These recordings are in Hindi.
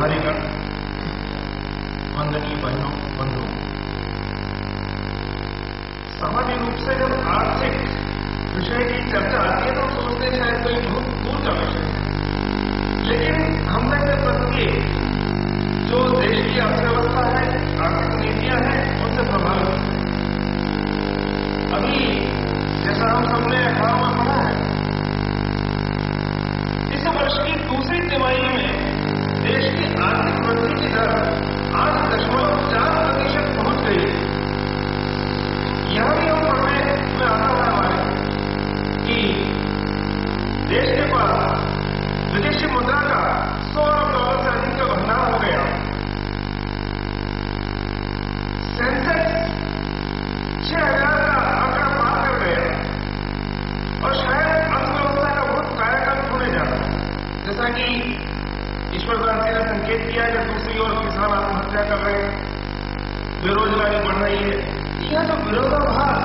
प्रभारीगण, वंदनीय बहनों बंधुओं, सामान्य रूप से जब आर्थिक विषय की चर्चा आती है तो सोचते हैं शायद कोई बहुत दूर का विषय है, लेकिन हम में से प्रत्येक जो देश की अर्थव्यवस्था है, आर्थिक नीतियां हैं, उनसे प्रभावित है। अभी जैसा हम सबने अखबारों में पढ़ा है, इस वर्ष की दूसरी तिमाही में देश की आर्थिक वृद्धि की दर 8.4% पहुंच गई। यह भी हम पढ़ने में आता है हमारे कि देश के पास विदेशी मुद्रा का $100 अरब से अधिक का भंडार हो गया। सेंसेक्स 6,000 का आंकड़ा पार कर गया और शायद अर्थव्यवस्था का बहुत कायाकल्प होने जा रहा है। जैसा कि ईश्वर भारती ने संकेत किया है कि दूसरी ओर किसान आत्महत्या कर रहे हैं, बेरोजगारी बढ़ रही है। यह जो विरोधाभास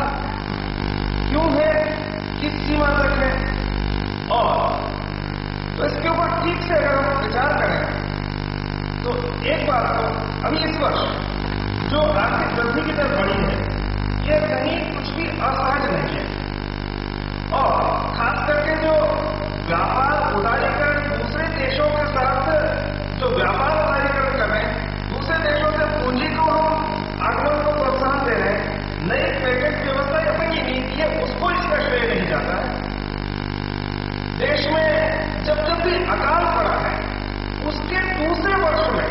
क्यों है, किस सीमा तक है, और तो इसके ऊपर ठीक से अगर हम विचार करें तो एक बात तो अभी इस वर्ष जो आर्थिक वृद्धि की दर बढ़ी है, यह कहीं कुछ भी असहज नहीं है। और खास करके जो व्यापार उदारीकरण दूसरे देशों के साथ जो व्यापार उदारीकरण कर रहे हैं, दूसरे देशों से पूंजी को हम आगमन को प्रोत्साहन दे रहे हैं, नई पेटेंट व्यवस्था या फिर ये नीति है, उसको इसका श्रेय नहीं जाता है। देश में जब जब भी अकाल पड़ा है, उसके दूसरे वर्ष में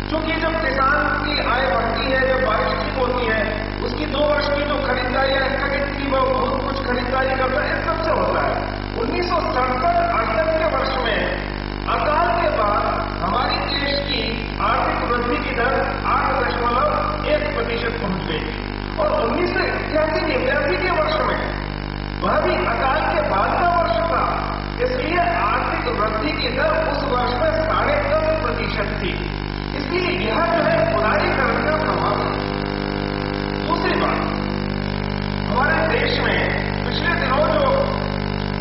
क्योंकि जब किसान की आय बढ़ती है, जब बारिश ठीक होती है, उसकी 2 वर्ष की जो खरीदारी है, स्थगित की वो बहुत कुछ खरीदारी करता है, इस सबसे होता है। 1967-68 के वर्ष में अकाल के बाद हमारी देश की आर्थिक वृद्धि की दर 8.1% पहुंच गई और 1981-89 के वर्ष में वह भी अकाल के बाद का वर्ष था, इसलिए आर्थिक वृद्धि की दर उस वर्ष में 10.5% थी। इसलिए यह जो है उदारीकरण का प्रभाव है। दूसरी बात, हमारे देश में पिछले दिनों जो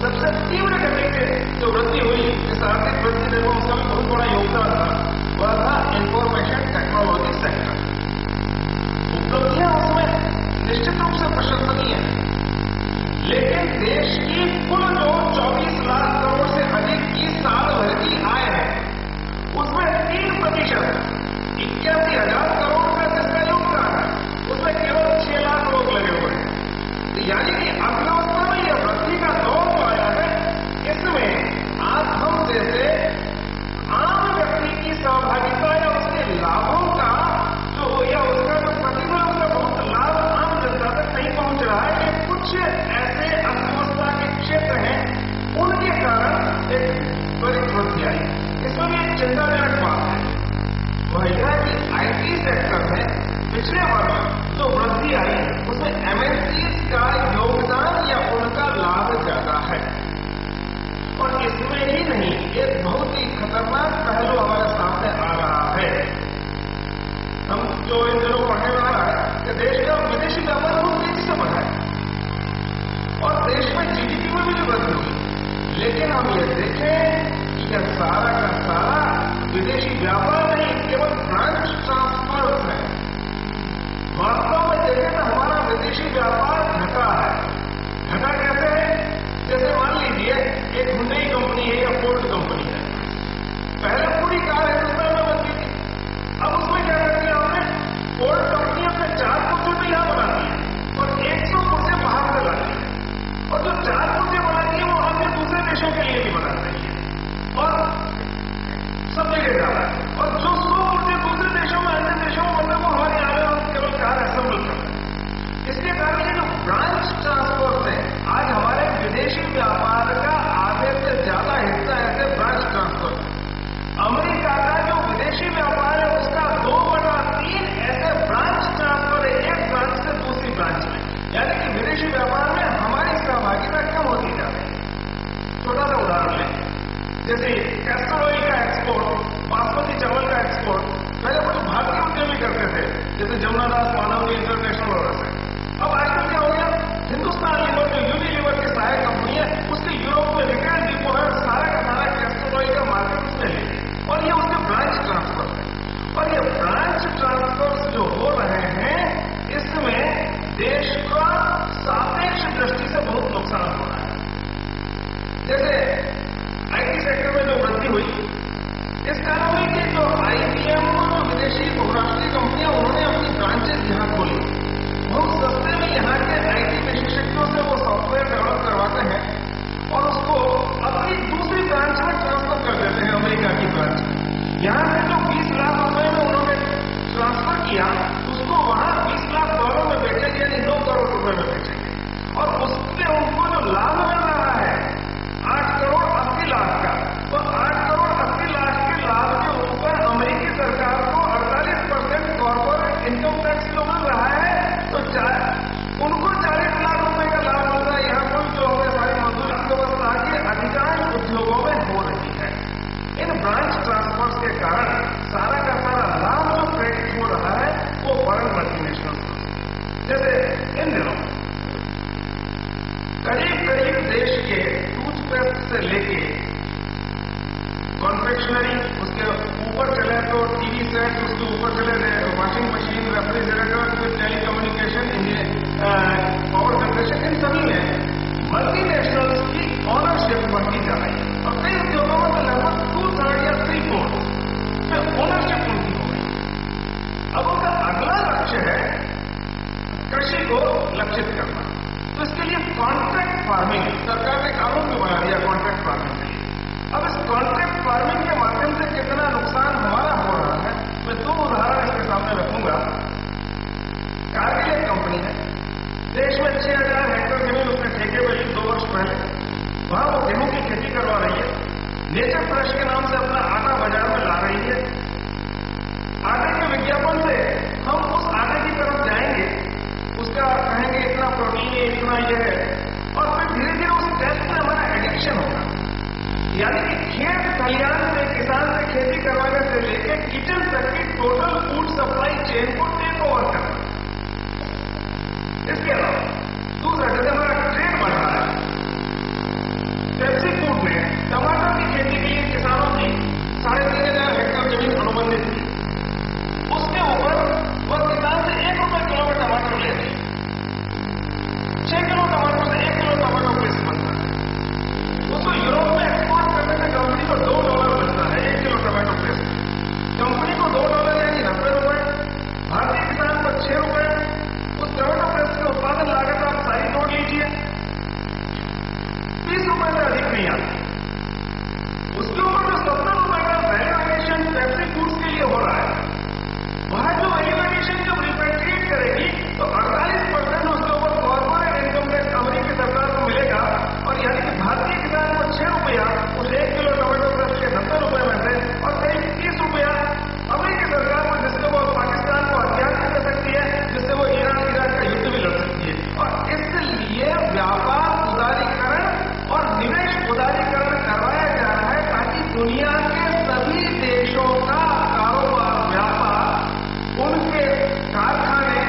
सबसे तीव्र गति से जो वृद्धि हुई, इस आर्थिक वृद्धि में उसका भी बहुत बड़ा योगदान था, वह था इंफॉर्मेशन टेक्नोलॉजी सेक्टर। उपलब्धियां उसमें निश्चित रूप से प्रशंसनीय है, लेकिन देश की कुल जो 24 लाख करोड़ से अधिक की साल भर की आय है, उसमें 3%, 81,000 करोड़ का जिसका योगदान है, उसमें केवल 6 लाख लोग लगे हुए हैं। तो यानी कि अर्थव्यवस्था में यह वृद्धि का दौर जो आया है, इसमें आज हम जैसे आम व्यक्ति की सहभागिता या उसके लाभों का जो या उसका जो प्रतिफल, उसका बहुत लाभ आम जनता तक नहीं पहुंच रहा है। कि कुछ ऐसे अर्थव्यवस्था के क्षेत्र हैं, उनके कारण एक त्वरित वृद्धि आई। इसमें भी एक चिंताजनक बात है, वह यह है कि आईटी सेक्टर में पिछले वर्ष जो वृद्धि आई, उसमें एमएनसीज का योगदान या उनका लाभ ज्यादा है। और इसमें ही नहीं, एक बहुत ही खतरनाक पहलू हमारे सामने आ रहा है। हम जो इन दिनों पढ़ने में आ रहा है कि देश का विदेशी व्यापार बहुत तेजी से बढ़ा है और देश में जीडीपी में भी वृद्धि हुई, लेकिन हम ये देखें कि यह सारा का सारा विदेशी व्यापार नहीं, केवल ब्रांच ट्रांसफर है। वास्तव में देखें तो हमारा विदेशी व्यापार घटा है। घटा कैसे है? जैसे मान लीजिए एक हुंडई कंपनी है या फोर्ड कंपनी है, पहले पूरी कार हिंदुस्तान में बनती थी, अब उसमें क्या कर दिया हमने, फोर्ड कंपनी अपने 4 पुर्जे तो यहां बनाती है और 100 पुर्जे बाहर से लाती है, और जो 4 पुर्जे बनाती है वो अन्य दूसरे देशों के लिए भी बना रही है और सब जगह जा रहा है। और जो 100 पुर्जे दूसरे देशों में, अन्य देशों में बनते, वो हमारे आ रहे हैं और केवल कार असेंबल करते हैं। इसके कारण ये जो ब्रांच ट्रांसपोर्ट है, आज हमारे विदेशी व्यापार का आधे से कंपनियां उन्होंने अपनी ब्रांचेस यहाँ खोली। बहुत सस्ते में यहाँ के आईटी विशेषज्ञों से वो सॉफ्टवेयर डेवलप करवाते हैं और उसको अपनी दूसरी ब्रांच में ट्रांसफर कर देते हैं, अमेरिका की ब्रांच में। यहाँ से जो 20 लाख रुपए में उन्होंने ट्रांसफर किया, उसको वहां 20 लाख डॉलर में बेचेंगे, यानी 9 करोड़ रुपए में बेचेंगे। और उससे उनको जो लाभ मिल रहा है 8 करोड़ 80 लाख का, तो 8 करोड़ 80 लाख के लाभ के ऊपर अमेरिकी सरकार को 48% कॉर्पोरेट इनकम टैक्स जो मिल रहा है, तो उनको 40 लाख रुपए का लाभ मिल रहा है। यहाँ कोई जो है सारी मजदूरी अर्थव्यवस्था के अधिकांश उद्योगों में हो रही है। इन ब्रांच ट्रांसफर्स के कारण सारा का सारा लाभ जो क्रेडिट हो रहा है वो फॉरेन मल्टीनेशनल, जैसे इन दिनों करीब देश के टूथपेस्ट से लेके कॉन्फेक्शनरी, उसके ऊपर चले तो टीवी सेट, उसके ऊपर चले वॉशिंग मशीन, रेफ्रिजरेटर, फिर टेलीकम्युनिकेशन, पावर जनरेशन, इन सभी में मल्टीनेशनल्स की ऑनरशिप बढ़ती जा रही है। और कई उद्योगों में तो लगभग 2/3 या 3/4 में ओनरशिप उनकी हो गई। अब उनका अगला लक्ष्य है कृषि को लक्षित करना। तो इसके लिए कॉन्ट्रैक्ट फार्मिंग, सरकार ने कानून भी बना दिया कॉन्ट्रैक्ट फार्मिंग के लिए। अब इस कॉन्ट्रैक्ट फार्मिंग के माध्यम से कितना नुकसान हमारा हो रहा है, मैं 2 उदाहरण इसके सामने रखूंगा। कारगिल एक कंपनी है, देश में 6000 हेक्टेयर जमीन उसने ठेके पर ली 2 वर्ष पहले। वहां वो गेहूं की खेती करवा रही है, नेचर फ्रेश के नाम से अपना आटा बाजार में ला रही है। आटे के विज्ञापन से हम उस आटे की तरफ जाएंगे, उसका कहेंगे इतना प्रोटीन है, इतना ये है, और फिर धीरे धीरे उस टेस्ट में हमारा एडिक्शन होगा। यानी कि खेत खलिहान से, किसान से खेती करवाने से लेकर किचन तक की टोटल फूड सप्लाई चेन को टेक ओवर करना। इसके अलावा दूसरा, जैसे हमारा ट्रेड बढ़ रहा है, पेप्सी फूड ने टमाटर की खेती के लिए किसानों की 3500 हेक्टेयर जमीन अनुबंधित की। उसके ऊपर वह किसान से 1 रुपए किलो में टमाटर लेते हैं। 6 किलो टमाटर से 1 किलो टमाटो पेस्ट बनता है। उसको यूरोप में एक्सपोर्ट करने से कंपनी को $2 मिलता है 1 किलो टमाटो पेस्ट। कंपनी को $2 यानी 90 रुपए, भारतीय किसान को 6 रुपए। उस टमाटो पेस्ट की उत्पादन लागत आप सारी जोड़ लीजिए, 30 रुपए से अधिक नहीं आती। उसके ऊपर जो 70 रुपए का वैल्यू एडिशन पेप्सी फूड्स के लिए हो रहा है, वहां जो वैल्यू एडिशन जब रिपेट्रिएट करेगी तो 48% उसके ऊपर कॉर्पोरेट इनकम टैक्स अमेरिकी सरकार को मिलेगा। और यानी कि भारतीय किसान को 6 रुपया उस 1 किलो टमाटो पेस्ट के 90 रुपए में से, और करीब 30 रुपया अमेरिकी सरकार को, जिससे वो पाकिस्तान को हथियार भी दे सकती है, जिससे वो ईरान इराक का युद्ध भी लड़ सकती है। और इसलिए व्यापार उदारीकरण और निवेश उदारीकरण करवाया जा रहा है, ताकि दुनिया के सभी देशों का कारोबार, व्यापार, उनके कारखाने,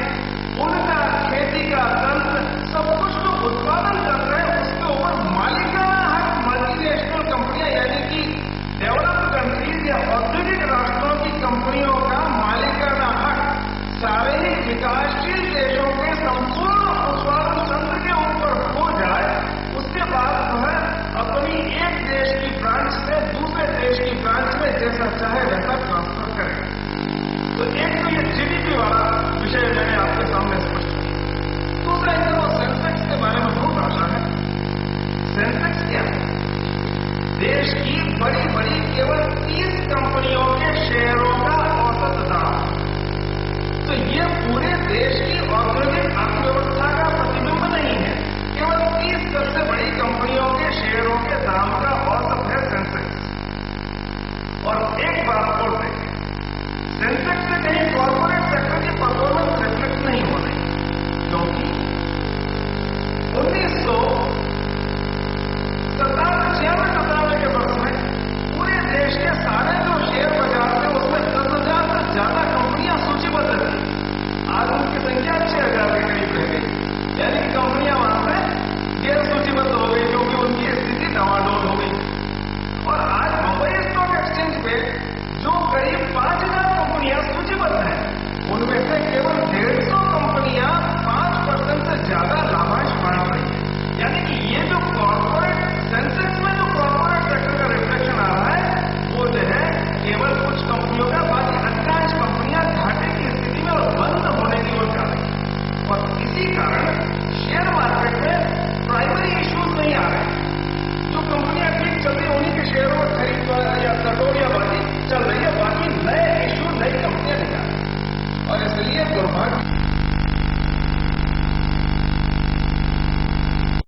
उनका खेती का तंत्र, सब कुछ जो उत्पादन कर रहे हैं उसके ऊपर मालिकाना हक मल्टीनेशनल कंपनियां, यानी कि डेवलप्ड कंट्रीज या औद्योगिक राष्ट्रों की कंपनियों का मालिकाना हक सारे ही विकासशील देशों के संपूर्ण उत्पादन तंत्र के ऊपर हो जाए। उसके बाद जो है अपनी एक देश की ब्रांच से दूसरे देश की ब्रांच में जैसा चाहे वैसा ट्रांसफर करें। तो एक तो ये जीडीपी वाला विषय मैंने आपके सामने स्पष्ट किया। दूसरा, इधर वो सेंसेक्स के बारे में बहुत आशा है। सेंसेक्स क्या है? देश की बड़ी बड़ी केवल 30 कंपनियों